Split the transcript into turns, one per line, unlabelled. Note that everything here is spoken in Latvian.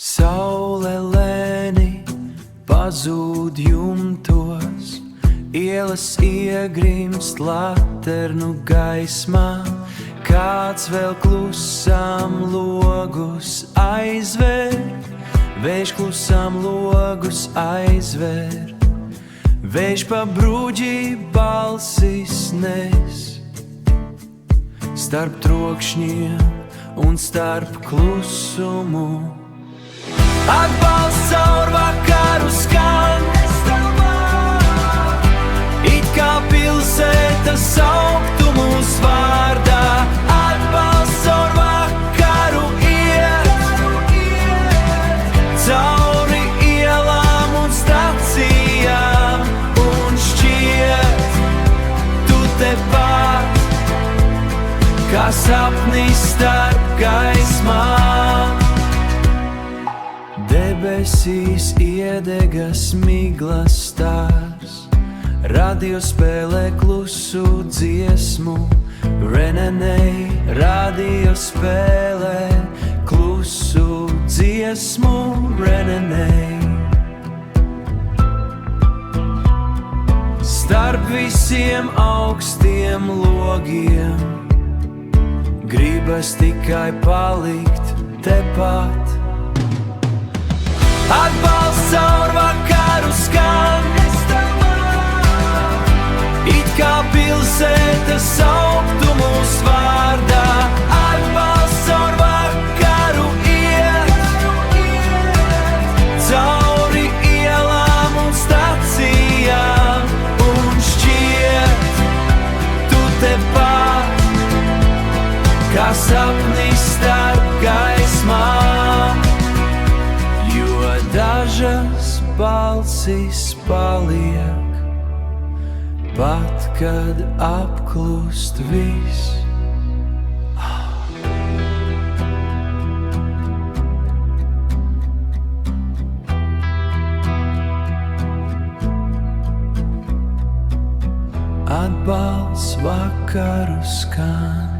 Saule lēni pazūd jumtos, ielas iegrimst laternu gaismā, kāds vēl klusām logus aizver, vējš klusām logus aizver, vējš pa brūģi balsis nes, starp trokšņiem un starp klusumu. Atbalsts caur vakaru skan, it kā pilsēta sauktu mūs vārdā. Atbalsts caur vakaru iet, cauri ielām un stacijām, un šķiet, tu tepat, kā sapnis starp gaismām. Debesīs iedegas miglas stārs, radio spēlē klusu dziesmu. Renenei, radio spēlē klusu dziesmu. Renenei. Starp visiem augstiem logiem gribas tikai palikt tepat. Atbalsts caur vakaru skan, it kā pilsēta sauktu mūs vārdā. Atbalsts caur vakaru iet, cauri ielām un stacijām, un šķiet, tu tepat, kā sapnis starp gaismām. Dažas balsis paliek, pat kad apklust viss. Atbalsts vakaru skan.